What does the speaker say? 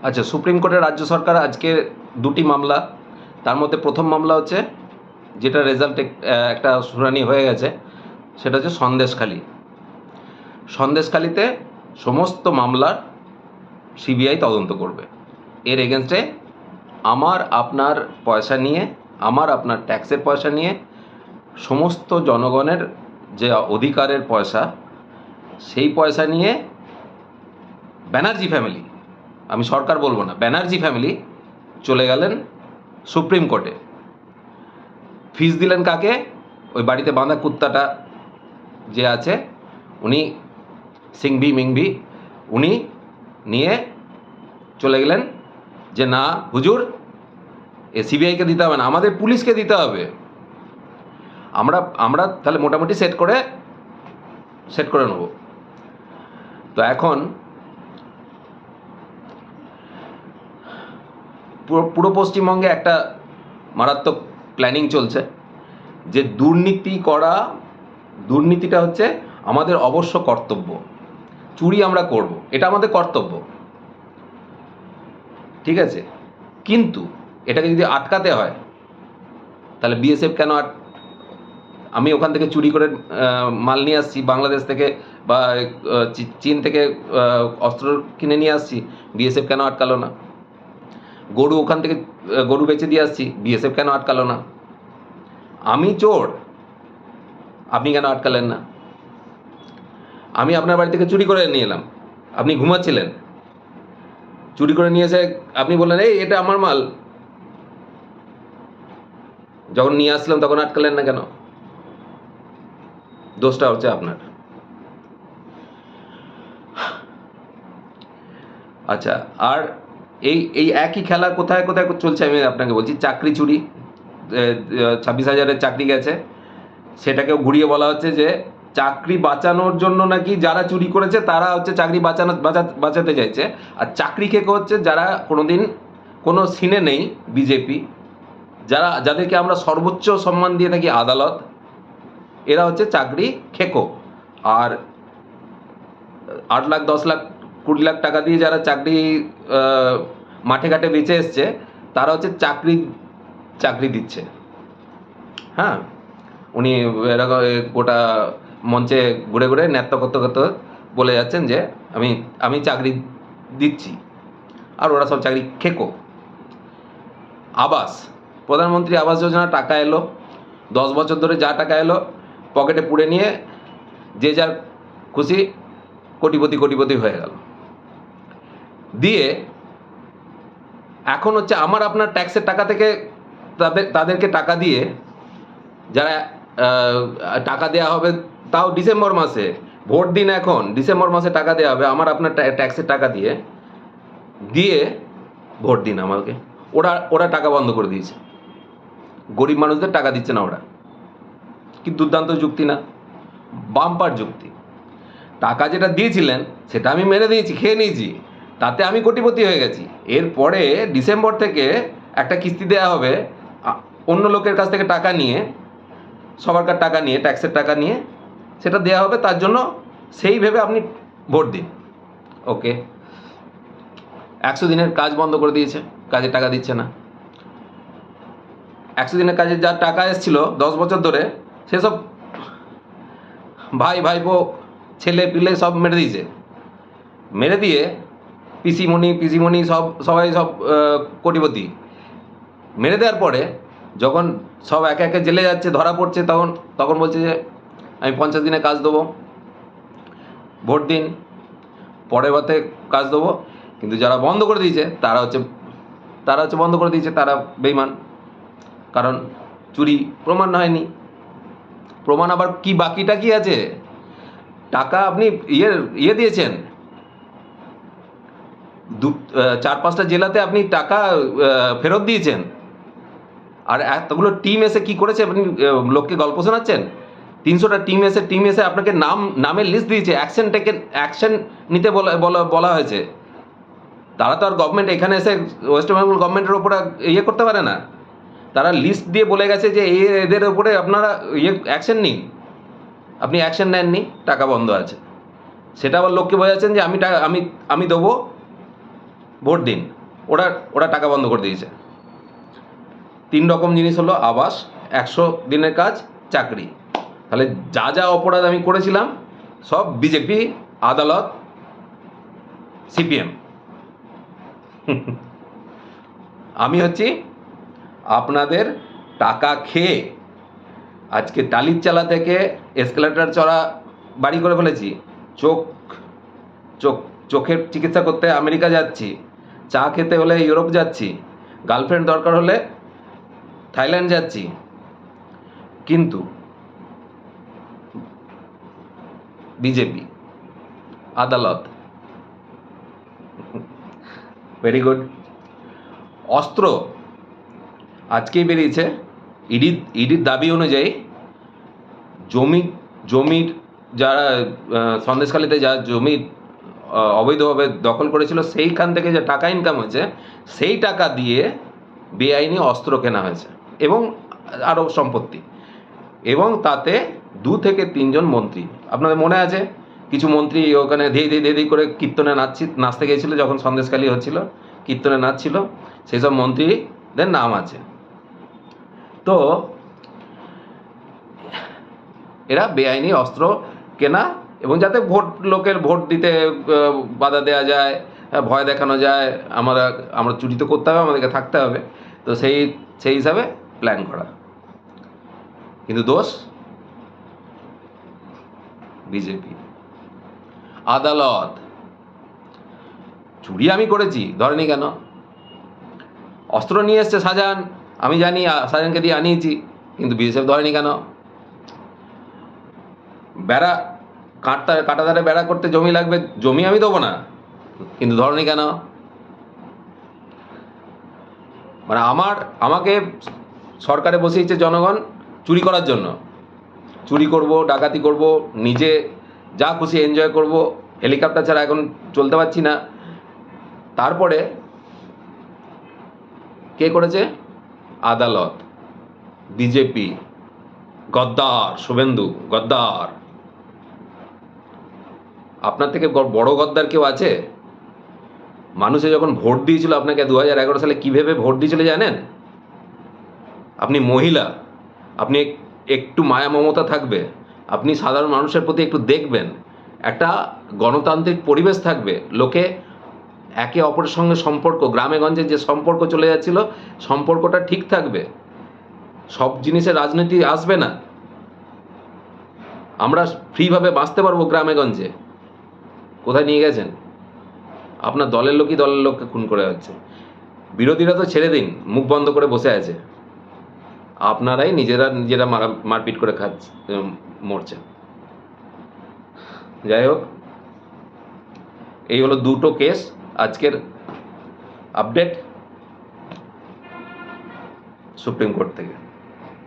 আচ্ছা, সুপ্রিম কোর্টে রাজ্য সরকার আজকে দুটি মামলা, তার মধ্যে প্রথম মামলা হচ্ছে যেটা রেজাল্ট একটা শুনানি হয়ে গেছে, সেটা হচ্ছে সন্দেশখালিতে সমস্ত মামলার সিবিআই তদন্ত করবে। এর এগেনস্টে আমার আপনার পয়সা নিয়ে, আমার আপনার ট্যাক্সের পয়সা নিয়ে সমস্ত জনগণের যে অধিকারের পয়সা, সেই পয়সা নিয়ে ব্যানার্জি ফ্যামিলি, আমি সরকার বলবো না, ব্যানার্জি ফ্যামিলি চলে গেলেন সুপ্রিম কোর্টে। ফিস দিলেন কাকে? ওই বাড়িতে বাঁধা কুত্তাটা যে আছে, উনি সিংভি মিংভি, উনি নিয়ে চলে গেলেন যে না হুজুর, এ সিবিআইকে দিতে হবে না, আমাদের পুলিশকে দিতে হবে। আমরা আমরা তাহলে মোটামুটি সেট করে নেব। তো এখন পুরো পশ্চিমবঙ্গে একটা মারাত্মক প্ল্যানিং চলছে যে দুর্নীতিটা হচ্ছে আমাদের অবশ্য কর্তব্য। চুরি আমরা করব, এটা আমাদের কর্তব্য, ঠিক আছে, কিন্তু এটাকে যদি আটকাতে হয় তাহলে বিএসএফ কেন আমি ওখান থেকে চুরি করে মাল নিয়ে আসছি বাংলাদেশ থেকে বা চীন থেকে অস্ত্র কিনে নিয়ে আসছি, বিএসএফ কেন আটকালো না? গরু ওখান থেকে গরু বেচে দিয়ে আসছি, বিএসএফ কেন আটকালো না? আমি চোর, আপনি কেন আটকালেন না? আমি আপনার বাড়ি থেকে চুরি করে নিয়ে এলাম, আপনি ঘুমাচ্ছিলেন, চুরি করে নিয়ে এসে আপনি বললেন এই এটা আমার মাল, যখন নিয়ে আসলাম তখন আটকালেন না কেন? দোষটা হচ্ছে আপনার। আচ্ছা, আর এই একই খেলা কোথায় কোথায় চলছে আমি আপনাকে বলছি। চাকরি চুরি, 26,000-এর চাকরি গেছে, সেটাকেও ঘুরিয়ে বলা হচ্ছে যে চাকরি বাঁচানোর জন্য নাকি যারা চুরি করেছে তারা হচ্ছে চাকরি বাঁচাতে চাইছে, আর চাকরি খেকো হচ্ছে যারা কোনোদিন কোনো সিনে নেই, বিজেপি, যাদেরকে আমরা সর্বোচ্চ সম্মান দিয়ে থাকি আদালত, এরা হচ্ছে চাকরি খেকো। আর 8 লাখ 10 লাখ 20 লাখ টাকা দিয়ে যারা চাকরি মাঠে ঘাটে বেঁচে এসছে, তারা হচ্ছে চাকরি দিচ্ছে। হ্যাঁ, উনি এরকম গোটা মঞ্চে ঘুরে ঘুরে ন্যাত্য করতে বলে যাচ্ছেন যে আমি চাকরি দিচ্ছি, আর ওরা সব চাকরি খেকো। প্রধানমন্ত্রী আবাস যোজনা টাকা এলো, 10 বছর ধরে যা টাকা এলো পকেটে পুড়ে নিয়ে যে যার খুশি কোটিপতি হয়ে গেল। দিয়ে এখন হচ্ছে আমার আপনার ট্যাক্সের টাকা থেকে তাদেরকে টাকা দিয়ে, যারা টাকা দেওয়া হবে তাও ডিসেম্বর মাসে, ভোট দিন, এখন ডিসেম্বর মাসে টাকা দেওয়া হবে আমার আপনার ট্যাক্সের টাকা দিয়ে ভোট দিন আমাকে। ওরা টাকা বন্ধ করে দিয়েছে, গরিব মানুষদের টাকা দিচ্ছে না ওরা। কি দুর্দান্ত যুক্তি না? বাম্পার যুক্তি। টাকা যেটা দিয়েছিলেন সেটা আমি মেরে দিয়েছি, খেয়ে নিয়েছি, তাতে আমি কোটিপতি হয়ে গেছি। এরপরে ডিসেম্বর থেকে একটা কিস্তি দেওয়া হবে অন্য লোকের কাছ থেকে টাকা নিয়ে, সবারকার টাকা নিয়ে, ট্যাক্সের টাকা নিয়ে সেটা দেওয়া হবে, তার জন্য সেই ভেবে আপনি ভোট দিন। ওকে, 100 দিনের কাজ বন্ধ করে দিয়েছে, কাজের টাকা দিচ্ছে না। 100 দিনের কাজে যার টাকা এসেছিল 10 বছর ধরে, সেসব ভাইপো ছেলে পিলে সব মেরে দিয়ে পিসিমণি সবাই কোটিপতি। মেরে দেওয়ার পরে যখন সব একে একে জেলে যাচ্ছে, ধরা পড়ছে, তখন বলছে যে আমি 50 দিনে কাজ দেবো, ভোট দিন, পরের বারে কাজ দেবো। কিন্তু যারা বন্ধ করে দিয়েছে তারা হচ্ছে বন্ধ করে দিয়েছে, তারা বেইমান, কারণ চুরি প্রমাণ হয়নি। প্রমাণ আবার কি, বাকিটা কি আছে? টাকা আপনি দিয়েছেন, 4-5টা জেলাতে আপনি টাকা ফেরত দিয়েছেন, আর এতগুলো টিম এসে কি করেছে? আপনি লোককে গল্প শোনাচ্ছেন। 300টা টিম এসে আপনাকে নামের লিস্ট দিয়েছে, অ্যাকশন নিতে বলা হয়েছে। তারা তো আর গভর্নমেন্ট এখানে এসে ওয়েস্ট বেঙ্গল গভর্নমেন্টের ওপরে করতে পারে না। তারা লিস্ট দিয়ে বলে গেছে যে এদের ওপরে আপনারা অ্যাকশন নিন। আপনি অ্যাকশন নেননি, টাকা বন্ধ আছে। সেটা আবার লোককে বোঝাচ্ছেন যে আমি দেবো, ভোট দিন, ওরা ওরা টাকা বন্ধ করে দিয়েছে। 3 রকম জিনিস হলো আবাস, 100 দিনের কাজ, চাকরি। তাহলে যা যা অপরাধ আমি করেছিলাম সব বিজেপি, আদালত, সিপিএম। আমি হচ্ছি আপনাদের টাকা খেয়ে আজকে টালির চালা থেকে এসকেলেটার চড়া বাড়ি করে ফেলেছি, চোখ চোখ চোখের চিকিৎসা করতে আমেরিকা যাচ্ছি, চা খেতে হলে ইউরোপ যাচ্ছি, গার্লফ্রেন্ড দরকার হলে থাইল্যান্ড যাচ্ছি। কিন্তু বিজেপি, আদালত, ভেরি গুড। অস্ত্র আজকেই বেরিয়েছে, ইডির দাবি অনুযায়ী জমির যারা সন্দেশখালীতে যা জমি অবৈধভাবে দখল করেছিল সেইখান থেকে যে টাকা ইনকাম হয়েছে সেই টাকা দিয়ে বেআইনি অস্ত্র কেনা হয়েছে এবং আরও সম্পত্তি, এবং তাতে 2 থেকে 3 জন মন্ত্রী, আপনাদের মনে আছে কিছু মন্ত্রী ওখানে ধেই করে কীর্তনে নাচতে গিয়েছিল যখন সন্দেশখালী হচ্ছিল, কীর্তনে নাচছিল, সেই সব মন্ত্রীদের নাম আছে। তো এরা বেআইনি অস্ত্র কেনা এবং যাতে লোকের ভোট দিতে বাধা দেওয়া যায়, ভয় দেখানো যায়, আমরা চুরি তো করতে হবে, আমাদেরকে থাকতে হবে, তো সেই হিসাবে প্ল্যান করা। কিন্তু দোষ বিজেপি। আদালত, চুরি আমি করেছি, ধরেনি কেন? অস্ত্র নিয়ে এসছে শাহজাহান, আমি জানি, শাহজাহানকে দিয়ে আনিয়েছি, কিন্তু বিএসএফ ধরেনি কেন? বেড়া কাঁটাতারে বেড়া করতে জমি লাগবে, জমি আমি দেবো না, কিন্তু ধরেনি কেন? মানে আমাকে সরকারে বসিয়েছে জনগণ চুরি করার জন্য। চুরি করব, ডাকাতি করব, নিজে যা খুশি এনজয় করব, হেলিকপ্টার ছাড়া এখন চলতে পারছি না। তারপরে কে করেছে? আদালত, বিজেপি, গদ্দার, শুভেন্দু গদ্দার। আপনার থেকে বড় গদ্দার কেউ আছে? মানুষে যখন ভোট দিয়েছিল আপনাকে 2011 সালে কী ভেবে ভোট দিয়েছিল জানেন? আপনি মহিলা, আপনি একটু মায়া মমতা থাকবে, আপনি সাধারণ মানুষের প্রতি একটু দেখবেন, একটা গণতান্ত্রিক পরিবেশ থাকবে, লোকে একে অপরের সঙ্গে সম্পর্ক, গ্রামে গঞ্জে যে সম্পর্ক চলে যাচ্ছিল সম্পর্কটা ঠিক থাকবে, সব জিনিসের রাজনীতি আসবে না, আমরা ফ্রিভাবে বাঁচতে পারবো গ্রামে গঞ্জে। কোথায় নিয়ে গেছেন? আপনার দলের লোকই দলের লোককে খুন করে যাচ্ছে। বিরোধীরা তো ছেড়ে দিন, মুখ বন্ধ করে বসে আছে, আপনারাই নিজেরা মারপিট করে মরছেন। যাই হোক, এই হলো 2টো কেস আজকের আপডেট সুপ্রিম কোর্ট থেকে।